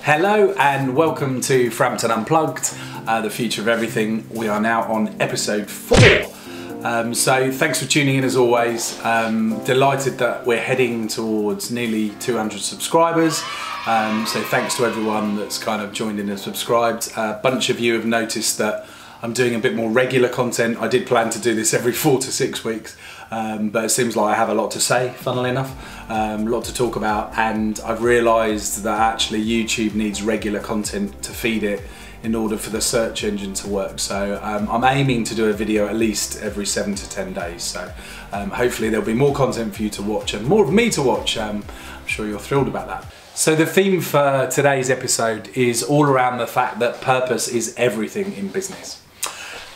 Hello and welcome to Frampton Unplugged, the future of everything. We are now on episode 4. So thanks for tuning in as always. Delighted that we're heading towards nearly 200 subscribers. So thanks to everyone that's kind of joined in and subscribed. A bunch of you have noticed that I'm doing a bit more regular content. I did plan to do this every 4 to 6 weeks, but it seems like I have a lot to say, funnily enough, a lot to talk about, and I've realised that actually YouTube needs regular content to feed it in order for the search engine to work. So I'm aiming to do a video at least every 7 to 10 days. So hopefully there'll be more content for you to watch and more of me to watch. I'm sure you're thrilled about that. So the theme for today's episode is all around the fact that purpose is everything in business.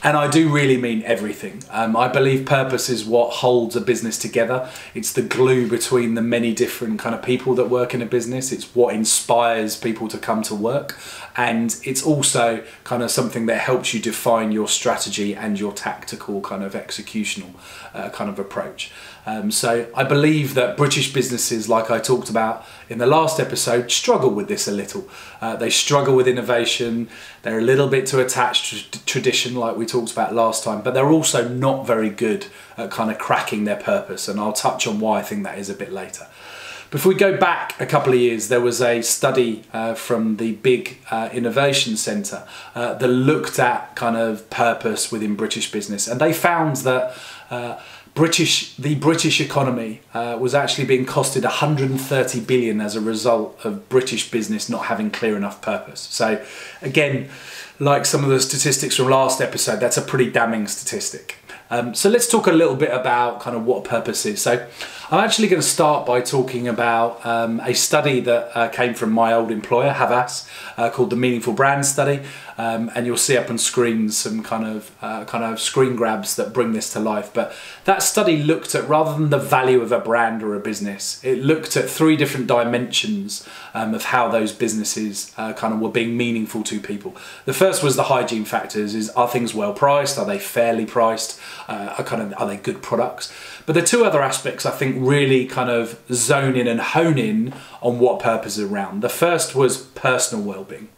And I do really mean everything. I believe purpose is what holds a business together. It's the glue between the many different kind of people that work in a business. It's what inspires people to come to work. And it's also kind of something that helps you define your strategy and your tactical kind of executional kind of approach. So I believe that British businesses, like I talked about in the last episode, struggle with this a little. They struggle with innovation. They're a little bit too attached to tradition, like we talked about last time, but they're also not very good at kind of cracking their purpose. And I'll touch on why I think that is a bit later. But if we go back a couple of years, there was a study from the big innovation centre that looked at kind of purpose within British business, and they found that the British economy was actually being costed 130 billion as a result of British business not having clear enough purpose. So again, like some of the statistics from last episode, that's a pretty damning statistic. So let's talk a little bit about kind of what purpose is. So I'm actually going to start by talking about a study that came from my old employer, Havas, called the Meaningful Brand Study. And you'll see up on screen some kind of screen grabs that bring this to life. But that study looked at, rather than the value of a brand or a business, it looked at 3 different dimensions of how those businesses kind of were being meaningful to people. The first was the hygiene factors: are things well priced? Are they fairly priced? Are they good products? But the 2 other aspects I think really kind of zone in and hone in on what purpose is around. The first was personal well-being.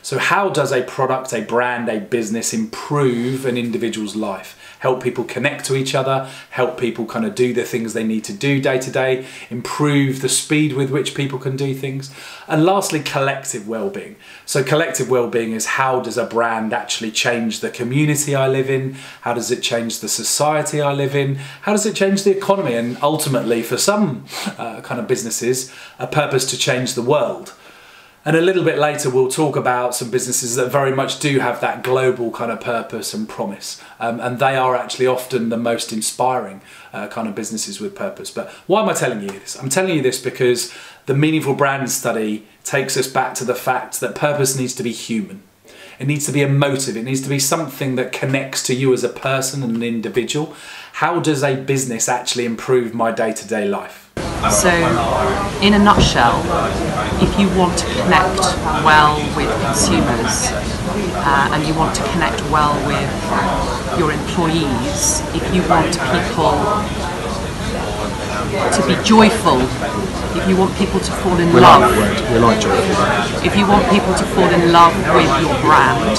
So how does a product, a brand, a business improve an individual's life? Help people connect to each other, help people kind of do the things they need to do day to day, improve the speed with which people can do things. And lastly, collective well-being. So collective well-being is, how does a brand actually change the community I live in? How does it change the society I live in? How does it change the economy? And ultimately, for some kind of businesses, a purpose to change the world. And a little bit later we'll talk about some businesses that very much do have that global kind of purpose and promise, and they are actually often the most inspiring kind of businesses with purpose. But why am I telling you this? I'm telling you this because the Meaningful Brand Study takes us back to the fact that purpose needs to be human. It needs to be a motive. It needs to be something that connects to you as a person and an individual. How does a business actually improve my day-to-day life? So, in a nutshell, if you want to connect well with consumers and you want to connect well with your employees, if you want people to be joyful, if you want people to fall in love, if you want people to fall in love with your brand,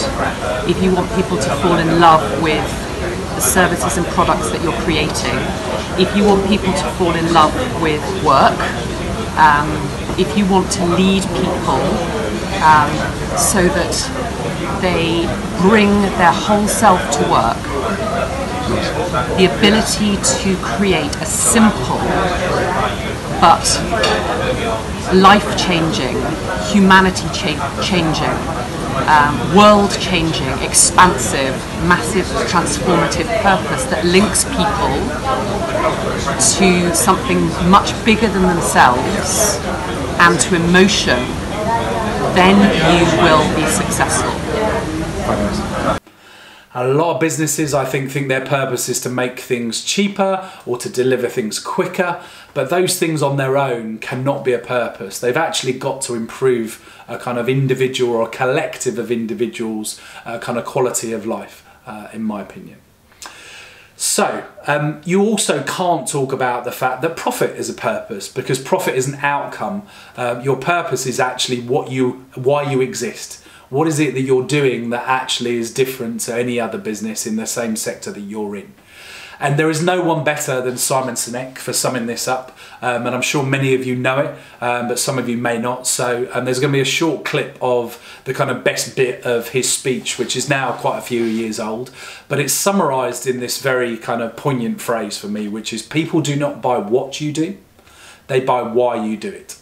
if you want people to fall in love with the services and products that you're creating, if you want people to fall in love with work, if you want to lead people so that they bring their whole self to work, the ability to create a simple but life-changing, humanity-changing, world-changing, expansive, massive, transformative purpose that links people to something much bigger than themselves and to emotion, then you will be successful. A lot of businesses, I think their purpose is to make things cheaper or to deliver things quicker, but those things on their own cannot be a purpose. They've actually got to improve a kind of individual or a collective of individuals' kind of quality of life, in my opinion. So you also can't talk about the fact that profit is a purpose, because profit is an outcome. Your purpose is actually why you exist. What is it that you're doing that actually is different to any other business in the same sector that you're in? And there is no one better than Simon Sinek for summing this up. And I'm sure many of you know it, but some of you may not. So there's going to be a short clip of the kind of best bit of his speech, which is now quite a few years old. But it's summarised in this very kind of poignant phrase for me, which is, people do not buy what you do, they buy why you do it.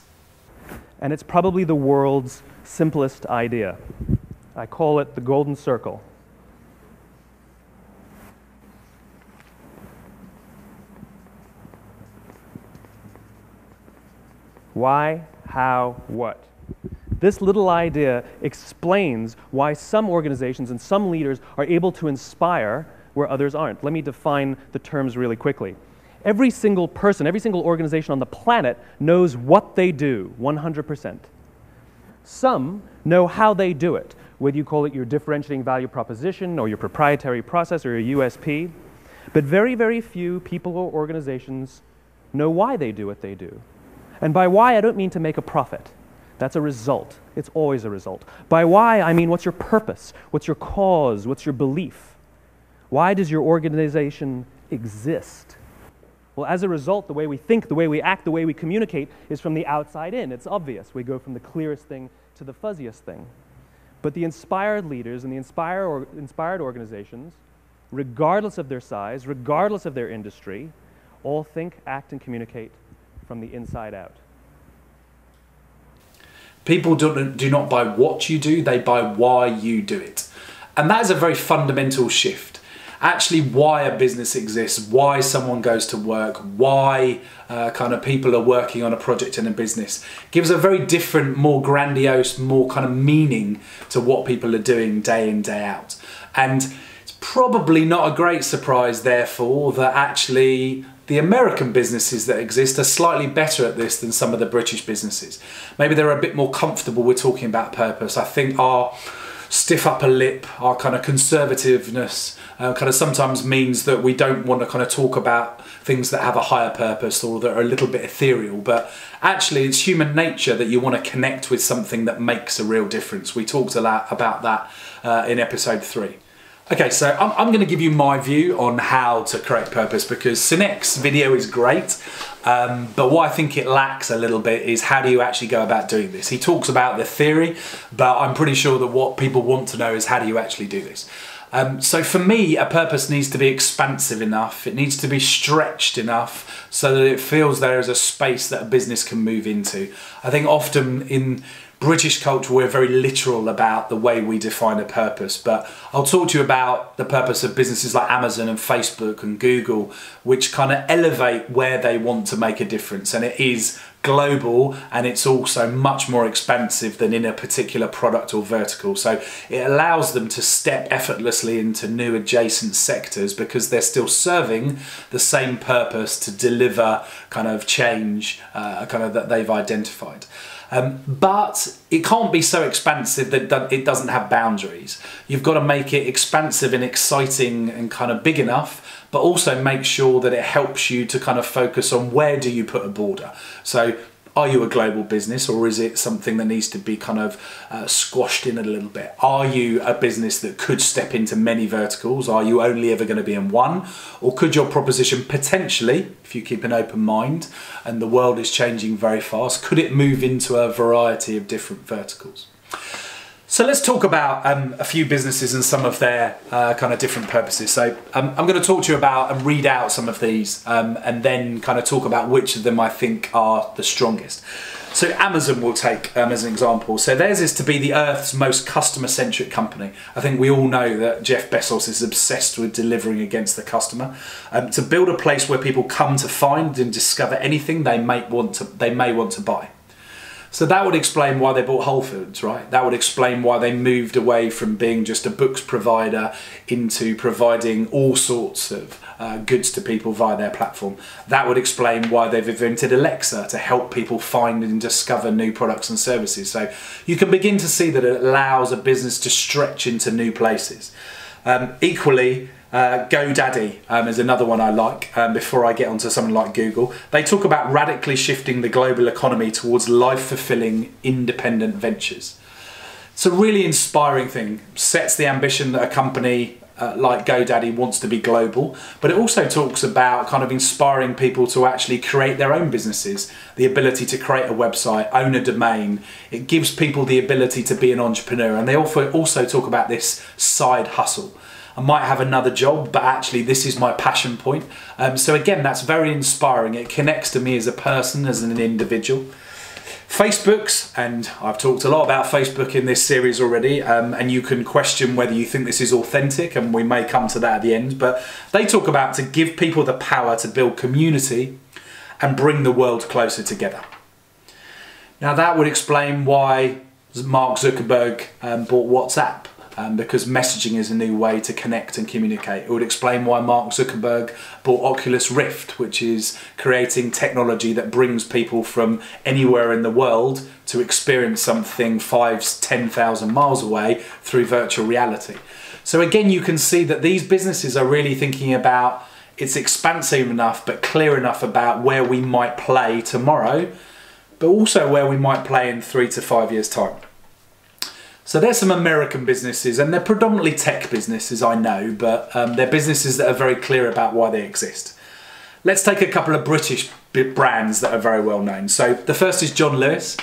And it's probably the world's simplest idea. I call it the golden circle. Why, how, what? This little idea explains why some organizations and some leaders are able to inspire where others aren't. Let me define the terms really quickly. Every single person, every single organization on the planet knows what they do, 100%. Some know how they do it, whether you call it your differentiating value proposition or your proprietary process or your USP. But very, very few people or organizations know why they do what they do. And by why, I don't mean to make a profit. That's a result. It's always a result. By why, I mean what's your purpose? What's your cause? What's your belief? Why does your organization exist? Well, as a result, the way we think, the way we act, the way we communicate is from the outside in. It's obvious. We go from the clearest thing to the fuzziest thing. But the inspired leaders and the inspired organizations, regardless of their size, regardless of their industry, all think, act, and communicate from the inside out. People do not buy what you do, they buy why you do it. And that is a very fundamental shift. Actually, why a business exists, why someone goes to work, why kind of people are working on a project in a business, gives a very different, more grandiose, more kind of meaning to what people are doing day in, day out. And it's probably not a great surprise, therefore, that actually the American businesses that exist are slightly better at this than some of the British businesses. Maybe they're a bit more comfortable with talking about purpose. I think our stiff upper lip, our kind of conservativeness kind of sometimes means that we don't want to kind of talk about things that have a higher purpose or that are a little bit ethereal. But actually it's human nature that you want to connect with something that makes a real difference. We talked a lot about that in episode 3. Okay, so I'm going to give you my view on how to create purpose, because Sinek's video is great, but what I think it lacks a little bit is how do you actually go about doing this. He talks about the theory, but I'm pretty sure that what people want to know is how do you actually do this. So for me, a purpose needs to be expansive enough, it needs to be stretched enough so that it feels there is a space that a business can move into. I think often in British culture, we're very literal about the way we define a purpose, but I'll talk to you about the purpose of businesses like Amazon and Facebook and Google, which kind of elevate where they want to make a difference. And it is global, and it's also much more expansive than in a particular product or vertical. So it allows them to step effortlessly into new adjacent sectors because they're still serving the same purpose to deliver kind of change kind of that they've identified. But it can't be so expansive that it doesn't have boundaries. You've got to make it expansive and exciting and kind of big enough, but also make sure that it helps you to kind of focus on where do you put a border. So are you a global business, or is it something that needs to be kind of squashed in a little bit? Are you a business that could step into many verticals? Are you only ever going to be in one? Or could your proposition potentially, if you keep an open mind and the world is changing very fast, could it move into a variety of different verticals? So let's talk about a few businesses and some of their kind of different purposes. So I'm going to talk to you about and read out some of these and then kind of talk about which of them I think are the strongest. So Amazon we'll take as an example. So theirs is to be the Earth's most customer-centric company. I think we all know that Jeff Bezos is obsessed with delivering against the customer. To build a place where people come to find and discover anything they may want to buy. So that would explain why they bought Whole Foods, right? That would explain why they moved away from being just a books provider into providing all sorts of goods to people via their platform. That would explain why they've invented Alexa to help people find and discover new products and services. So you can begin to see that it allows a business to stretch into new places. Equally, GoDaddy is another one I like, before I get onto something like Google. They talk about radically shifting the global economy towards life-fulfilling independent ventures. It's a really inspiring thing, sets the ambition that a company like GoDaddy wants to be global, but it also talks about kind of inspiring people to actually create their own businesses, the ability to create a website, own a domain. It gives people the ability to be an entrepreneur, and they also talk about this side hustle. I might have another job, but actually this is my passion point. So again, that's very inspiring. It connects to me as a person, as an individual. Facebook's, and I've talked a lot about Facebook in this series already, and you can question whether you think this is authentic, and we may come to that at the end, but they talk about to give people the power to build community and bring the world closer together. Now that would explain why Mark Zuckerberg bought WhatsApp. Because messaging is a new way to connect and communicate. It would explain why Mark Zuckerberg bought Oculus Rift, which is creating technology that brings people from anywhere in the world to experience something 5,000–10,000 miles away through virtual reality. So again, you can see that these businesses are really thinking about, it's expansive enough but clear enough about where we might play tomorrow, but also where we might play in 3 to 5 years' time. So there's some American businesses, and they're predominantly tech businesses, I know, but they're businesses that are very clear about why they exist. Let's take a couple of British brands that are very well known. So the first is John Lewis.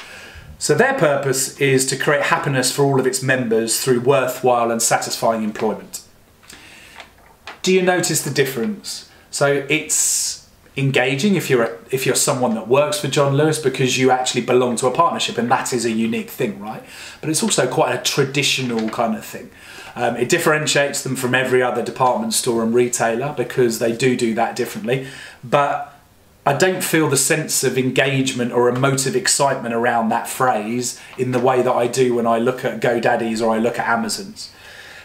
So their purpose is to create happiness for all of its members through worthwhile and satisfying employment. Do you notice the difference? So it's engaging if you're someone that works for John Lewis, because you actually belong to a partnership, and that is a unique thing, right? But it's also quite a traditional kind of thing. It differentiates them from every other department store and retailer because they do that differently. But I don't feel the sense of engagement or emotive excitement around that phrase in the way that I do when I look at GoDaddy's or I look at Amazon's.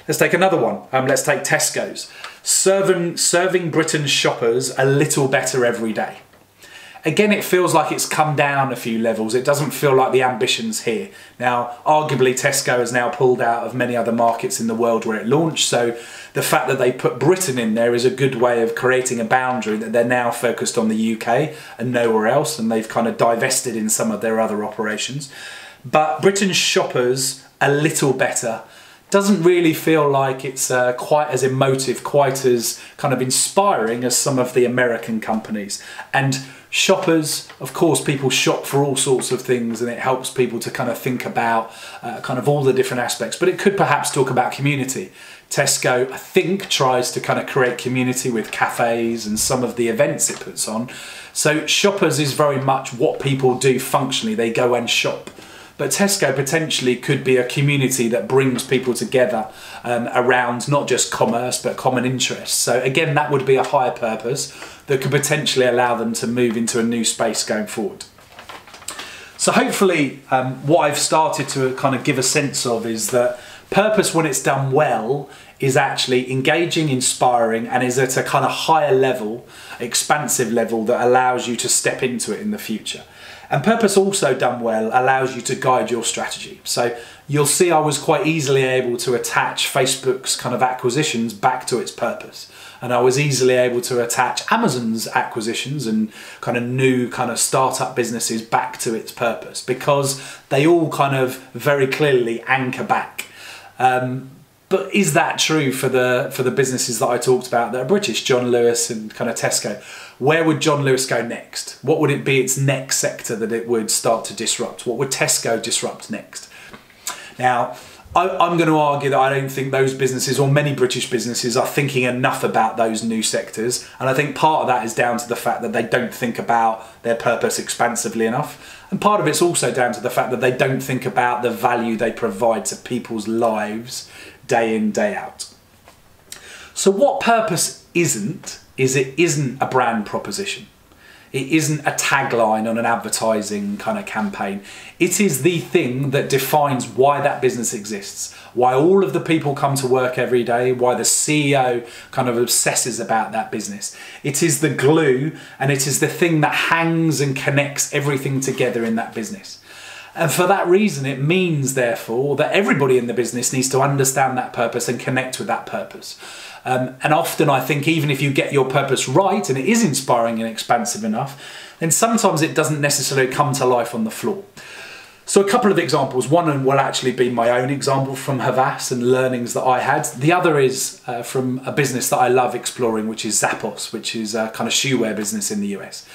Let's take another one. Let's take Tesco's. Serving Britain's shoppers a little better every day. Again, it feels like it's come down a few levels. It doesn't feel like the ambition's here. Now, arguably Tesco has now pulled out of many other markets in the world where it launched, so the fact that they put Britain in there is a good way of creating a boundary that they're now focused on the UK and nowhere else, and they've kind of divested in some of their other operations. But Britain's shoppers a little better doesn't really feel like it's quite as emotive, quite as kind of inspiring as some of the American companies. And shoppers, of course, people shop for all sorts of things, and it helps people to kind of think about kind of all the different aspects, but it could perhaps talk about community. Tesco, I think, tries to kind of create community with cafes and some of the events it puts on. So shoppers is very much what people do functionally. They go and shop. But Tesco potentially could be a community that brings people together around not just commerce, but common interests. So again, that would be a higher purpose that could potentially allow them to move into a new space going forward. So hopefully what I've started to kind of give a sense of is that purpose, when it's done well, is actually engaging, inspiring, and is at a kind of higher level, expansive level that allows you to step into it in the future. And purpose also done well allows you to guide your strategy. So you'll see I was quite easily able to attach Facebook's kind of acquisitions back to its purpose. And I was easily able to attach Amazon's acquisitions and kind of new kind of startup businesses back to its purpose, because they all kind of very clearly anchor back. But is that true for the businesses that I talked about that are British, John Lewis and kind of Tesco? Where would John Lewis go next? What would it be its next sector that it would start to disrupt? What would Tesco disrupt next? Now, I'm going to argue that I don't think those businesses, or many British businesses, are thinking enough about those new sectors. And I think part of that is down to the fact that they don't think about their purpose expansively enough. And part of it's also down to the fact that they don't think about the value they provide to people's lives day in, day out. So what purpose isn't, is it isn't a brand proposition. It isn't a tagline on an advertising kind of campaign. It is the thing that defines why that business exists, why all of the people come to work every day, why the CEO kind of obsesses about that business. It is the glue, and it is the thing that hangs and connects everything together in that business. And for that reason, it means, therefore, that everybody in the business needs to understand that purpose and connect with that purpose. And often I think even if you get your purpose right and it is inspiring and expansive enough, then sometimes it doesn't necessarily come to life on the floor. So a couple of examples. One will actually be my own example from Havas and learnings that I had. The other is from a business that I love exploring, which is Zappos, which is a kind of shoewear business in the US.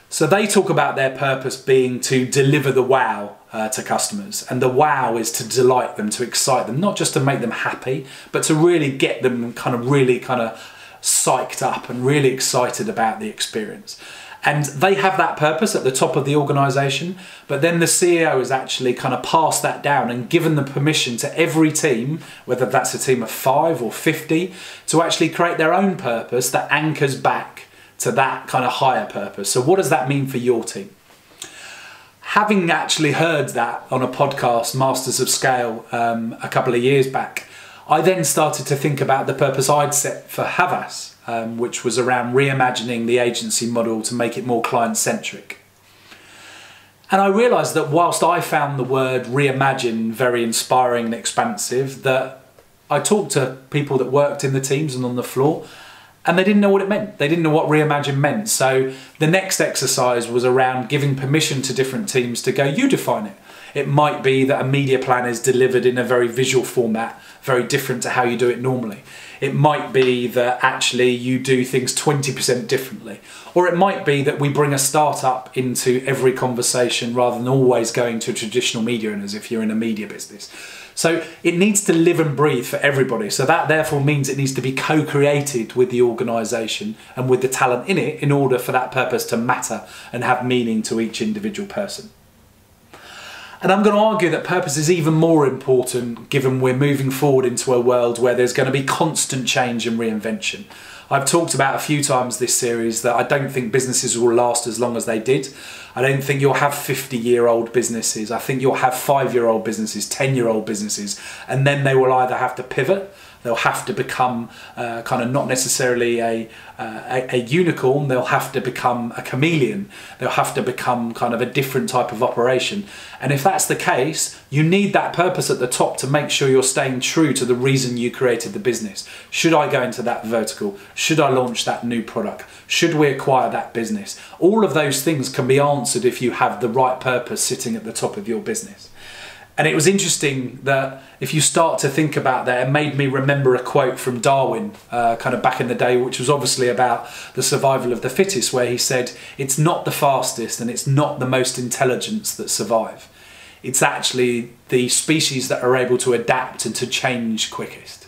So they talk about their purpose being to deliver the wow to customers. And the wow is to delight them, to excite them, not just to make them happy, but to really get them really psyched up and really excited about the experience. And they have that purpose at the top of the organization, but then the CEO has actually kind of passed that down and given the permission to every team, whether that's a team of 5 or 50, to actually create their own purpose that anchors back to that kind of higher purpose. So what does that mean for your team? Having actually heard that on a podcast, Masters of Scale, a couple of years back, I then started to think about the purpose I'd set for Havas, which was around reimagining the agency model to make it more client-centric. And I realised that whilst I found the word reimagine very inspiring and expansive, that I talked to people that worked in the teams and on the floor, and they didn't know what it meant. They didn't know what reimagine meant. So the next exercise was around giving permission to different teams to go, you define it. It might be that a media plan is delivered in a very visual format, very different to how you do it normally. It might be that actually you do things 20% differently. Or it might be that we bring a startup into every conversation rather than always going to traditional media owners if you're in a media business. So it needs to live and breathe for everybody. So that therefore means it needs to be co-created with the organisation and with the talent in it in order for that purpose to matter and have meaning to each individual person. And I'm going to argue that purpose is even more important given we're moving forward into a world where there's going to be constant change and reinvention. I've talked about a few times this series that I don't think businesses will last as long as they did. I don't think you'll have 50-year-old businesses. I think you'll have 5-year-old businesses, 10-year-old businesses, and then they will either have to pivot, they'll have to become not necessarily a unicorn, they'll have to become a chameleon, they'll have to become kind of a different type of operation. And if that's the case, you need that purpose at the top to make sure you're staying true to the reason you created the business. Should I go into that vertical? Should I launch that new product? Should we acquire that business? All of those things can be answered if you have the right purpose sitting at the top of your business. And it was interesting that if you start to think about that, it made me remember a quote from Darwin, kind of back in the day, which was obviously about the survival of the fittest, where he said, it's not the fastest and it's not the most intelligent that survive. It's actually the species that are able to adapt and to change quickest.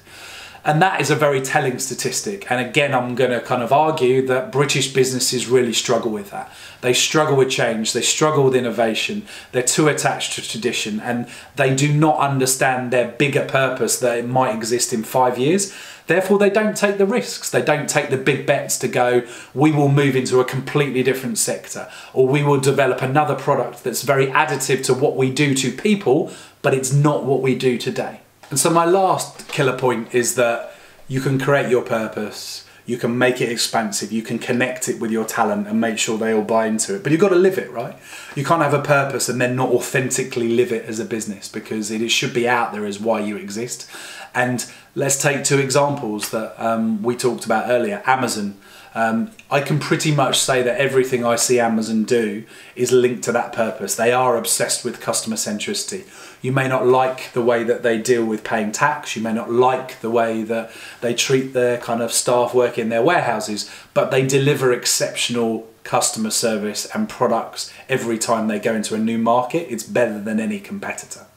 And that is a very telling statistic. And again, I'm going to kind of argue that British businesses really struggle with that. They struggle with change, they struggle with innovation, they're too attached to tradition, and they do not understand their bigger purpose that it might exist in 5 years. Therefore, they don't take the risks. They don't take the big bets to go, we will move into a completely different sector, or we will develop another product that's very additive to what we do to people, but it's not what we do today. And so my last killer point is that you can create your purpose, you can make it expansive, you can connect it with your talent and make sure they all buy into it, but you've got to live it, right? You can't have a purpose and then not authentically live it as a business, because it should be out there as why you exist. And let's take 2 examples that we talked about earlier. Amazon. I can pretty much say that everything I see Amazon do is linked to that purpose. They are obsessed with customer centricity. You may not like the way that they deal with paying tax, you may not like the way that they treat their kind of staff working in their warehouses, but they deliver exceptional customer service and products every time they go into a new market. It's better than any competitor.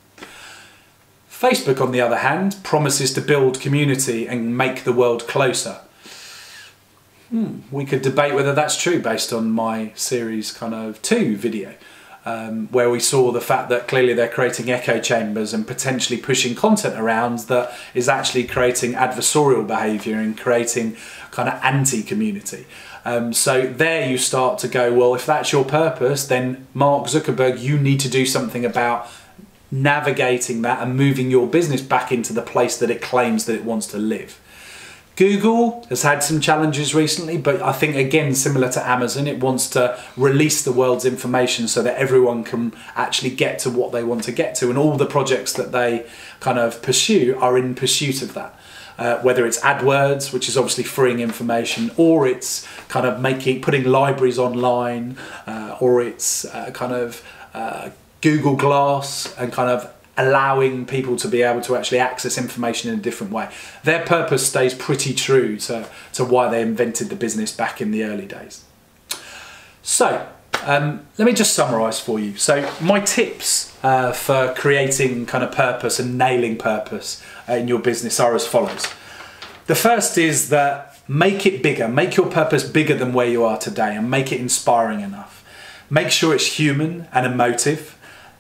Facebook, on the other hand, promises to build community and make the world closer. We could debate whether that's true based on my series kind of 2 video, where we saw the fact that clearly they're creating echo chambers and potentially pushing content around that is actually creating adversarial behaviour and creating kind of anti-community. So there you start to go, well, if that's your purpose, then Mark Zuckerberg, you need to do something about navigating that and moving your business back into the place that it claims that it wants to live. Google has had some challenges recently, but I think, again, similar to Amazon, it wants to release the world's information so that everyone can actually get to what they want to get to, and all the projects that they kind of pursue are in pursuit of that. whether it's AdWords, which is obviously freeing information, or it's kind of putting libraries online, or it's Google Glass and kind of allowing people to be able to actually access information in a different way. Their purpose stays pretty true to why they invented the business back in the early days. So let me just summarize for you. So my tips for creating kind of purpose and nailing purpose in your business are as follows. The first is that make it bigger, make your purpose bigger than where you are today, and make it inspiring enough. Make sure it's human and emotive.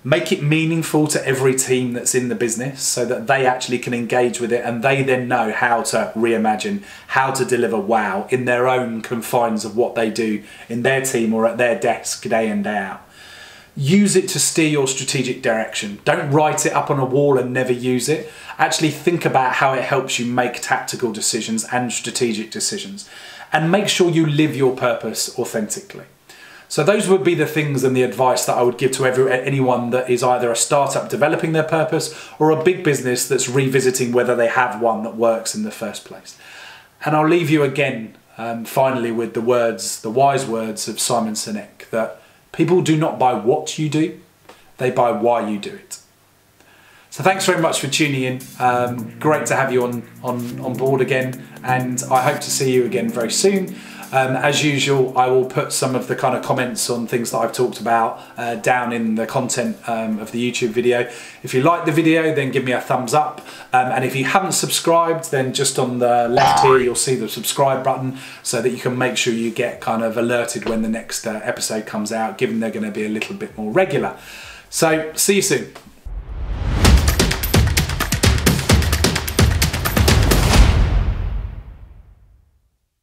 Make it meaningful to every team that's in the business so that they actually can engage with it, and they then know how to reimagine, how to deliver wow in their own confines of what they do in their team or at their desk day in, day out. Use it to steer your strategic direction. Don't write it up on a wall and never use it. Actually think about how it helps you make tactical decisions and strategic decisions. And make sure you live your purpose authentically. So those would be the things and the advice that I would give to anyone that is either a startup developing their purpose or a big business that's revisiting whether they have one that works in the first place. And I'll leave you again, finally, with the wise words of Simon Sinek, that people do not buy what you do, they buy why you do it. So thanks very much for tuning in. Great to have you on board again, and I hope to see you again very soon. As usual, I will put some of the kind of comments on things that I've talked about down in the content of the YouTube video. If you like the video, then give me a thumbs up. And if you haven't subscribed, then just on the left here, you'll see the subscribe button so that you can make sure you get kind of alerted when the next episode comes out, given they're going to be a little bit more regular. So see you soon.